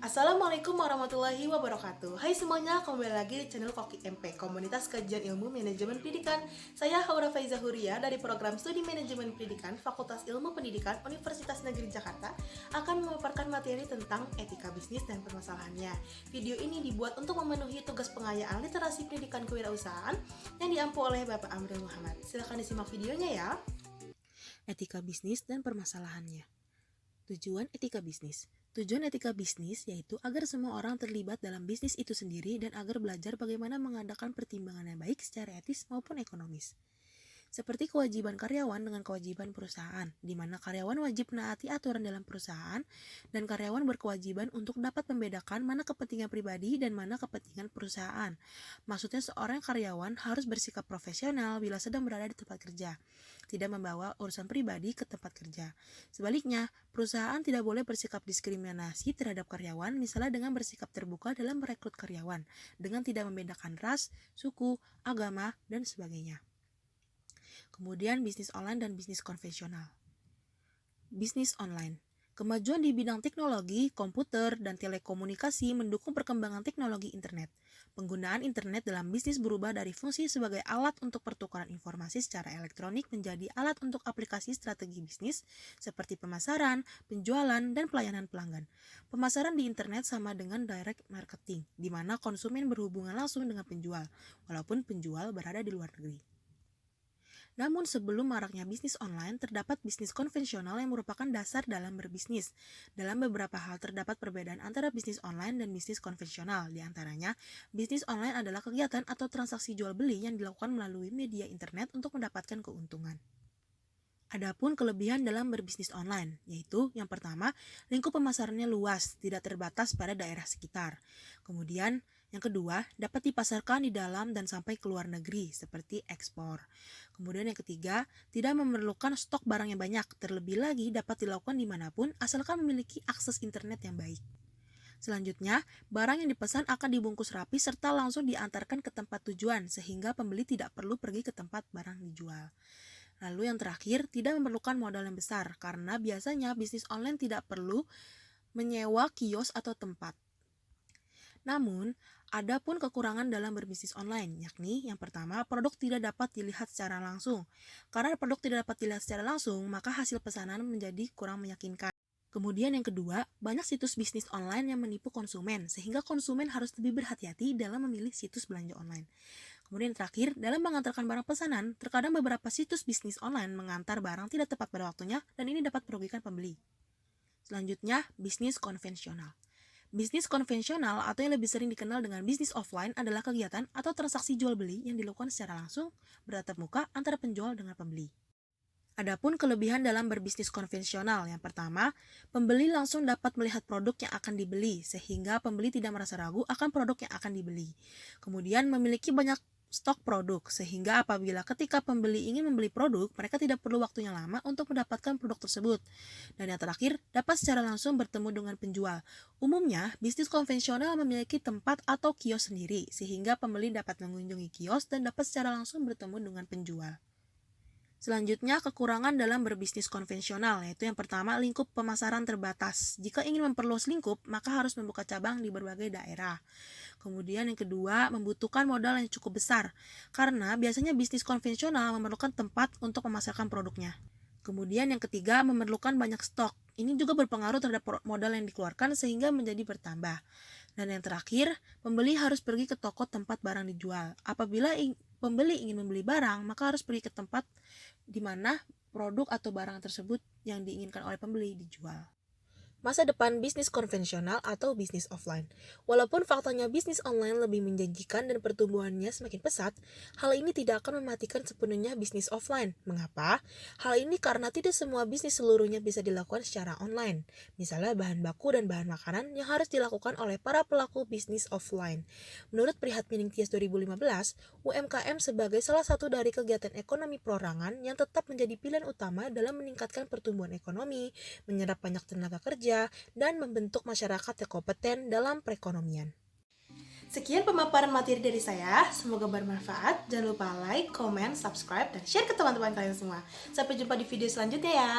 Assalamualaikum warahmatullahi wabarakatuh. Hai semuanya, kembali lagi di channel Koki MP, Komunitas Kajian Ilmu Manajemen Pendidikan. Saya Haura Faiza Huria dari Program Studi Manajemen Pendidikan Fakultas Ilmu Pendidikan Universitas Negeri Jakarta akan memaparkan materi tentang etika bisnis dan permasalahannya. Video ini dibuat untuk memenuhi tugas pengayaan literasi pendidikan kewirausahaan yang diampu oleh Bapak Amril Muhammad. Silahkan disimak videonya ya. Etika bisnis dan permasalahannya. Tujuan etika bisnis. Tujuan etika bisnis yaitu agar semua orang terlibat dalam bisnis itu sendiri dan agar belajar bagaimana mengadakan pertimbangan yang baik secara etis maupun ekonomis. Seperti kewajiban karyawan dengan kewajiban perusahaan, di mana karyawan wajib menaati aturan dalam perusahaan dan karyawan berkewajiban untuk dapat membedakan mana kepentingan pribadi dan mana kepentingan perusahaan. Maksudnya seorang karyawan harus bersikap profesional bila sedang berada di tempat kerja, tidak membawa urusan pribadi ke tempat kerja. Sebaliknya, perusahaan tidak boleh bersikap diskriminasi terhadap karyawan, misalnya dengan bersikap terbuka dalam merekrut karyawan, dengan tidak membedakan ras, suku, agama, dan sebagainya. Kemudian bisnis online dan bisnis konvensional. Bisnis online. Kemajuan di bidang teknologi, komputer, dan telekomunikasi mendukung perkembangan teknologi internet. Penggunaan internet dalam bisnis berubah dari fungsi sebagai alat untuk pertukaran informasi secara elektronik menjadi alat untuk aplikasi strategi bisnis seperti pemasaran, penjualan, dan pelayanan pelanggan. Pemasaran di internet sama dengan direct marketing, di mana konsumen berhubungan langsung dengan penjual, walaupun penjual berada di luar negeri. Namun sebelum maraknya bisnis online, terdapat bisnis konvensional yang merupakan dasar dalam berbisnis. Dalam beberapa hal terdapat perbedaan antara bisnis online dan bisnis konvensional. Di antaranya, bisnis online adalah kegiatan atau transaksi jual beli yang dilakukan melalui media internet untuk mendapatkan keuntungan. Adapun kelebihan dalam berbisnis online, yaitu yang pertama, lingkup pemasarannya luas, tidak terbatas pada daerah sekitar. Kemudian, yang kedua, dapat dipasarkan di dalam dan sampai ke luar negeri, seperti ekspor. Kemudian yang ketiga, tidak memerlukan stok barang yang banyak, terlebih lagi dapat dilakukan dimanapun asalkan memiliki akses internet yang baik. Selanjutnya, barang yang dipesan akan dibungkus rapi serta langsung diantarkan ke tempat tujuan, sehingga pembeli tidak perlu pergi ke tempat barang dijual. Lalu yang terakhir, tidak memerlukan modal yang besar, karena biasanya bisnis online tidak perlu menyewa kios atau tempat. Namun, ada pun kekurangan dalam berbisnis online, yakni yang pertama, produk tidak dapat dilihat secara langsung. Karena produk tidak dapat dilihat secara langsung, maka hasil pesanan menjadi kurang meyakinkan. Kemudian yang kedua, banyak situs bisnis online yang menipu konsumen, sehingga konsumen harus lebih berhati-hati dalam memilih situs belanja online. Kemudian terakhir, dalam mengantarkan barang pesanan, terkadang beberapa situs bisnis online mengantar barang tidak tepat pada waktunya, dan ini dapat merugikan pembeli. Selanjutnya, bisnis konvensional. Bisnis konvensional atau yang lebih sering dikenal dengan bisnis offline adalah kegiatan atau transaksi jual beli yang dilakukan secara langsung bertatap muka antara penjual dengan pembeli. Adapun kelebihan dalam berbisnis konvensional, yang pertama, pembeli langsung dapat melihat produk yang akan dibeli sehingga pembeli tidak merasa ragu akan produk yang akan dibeli. Kemudian memiliki banyak stok produk sehingga apabila ketika pembeli ingin membeli produk, mereka tidak perlu waktunya lama untuk mendapatkan produk tersebut. Dan yang terakhir, dapat secara langsung bertemu dengan penjual. Umumnya, bisnis konvensional memiliki tempat atau kios sendiri sehingga pembeli dapat mengunjungi kios dan dapat secara langsung bertemu dengan penjual. Selanjutnya, kekurangan dalam berbisnis konvensional, yaitu yang pertama, lingkup pemasaran terbatas. Jika ingin memperluas lingkup, maka harus membuka cabang di berbagai daerah. Kemudian yang kedua, membutuhkan modal yang cukup besar, karena biasanya bisnis konvensional memerlukan tempat untuk memasarkan produknya. Kemudian yang ketiga, memerlukan banyak stok. Ini juga berpengaruh terhadap modal yang dikeluarkan sehingga menjadi bertambah. Dan yang terakhir, pembeli harus pergi ke toko tempat barang dijual. Apabila pembeli ingin membeli barang, maka harus pergi ke tempat di mana produk atau barang tersebut yang diinginkan oleh pembeli dijual. Masa depan bisnis konvensional atau bisnis offline. Walaupun faktanya bisnis online lebih menjanjikan dan pertumbuhannya semakin pesat, hal ini tidak akan mematikan sepenuhnya bisnis offline. Mengapa? Hal ini karena tidak semua bisnis seluruhnya bisa dilakukan secara online. Misalnya bahan baku dan bahan makanan yang harus dilakukan oleh para pelaku bisnis offline. Menurut Prihatmining Tias 2015, UMKM sebagai salah satu dari kegiatan ekonomi perorangan yang tetap menjadi pilihan utama dalam meningkatkan pertumbuhan ekonomi, menyerap banyak tenaga kerja, dan membentuk masyarakat yang kompeten dalam perekonomian. Sekian pemaparan materi dari saya, semoga bermanfaat. Jangan lupa like, comment, subscribe, dan share ke teman-teman kalian semua. Sampai jumpa di video selanjutnya ya.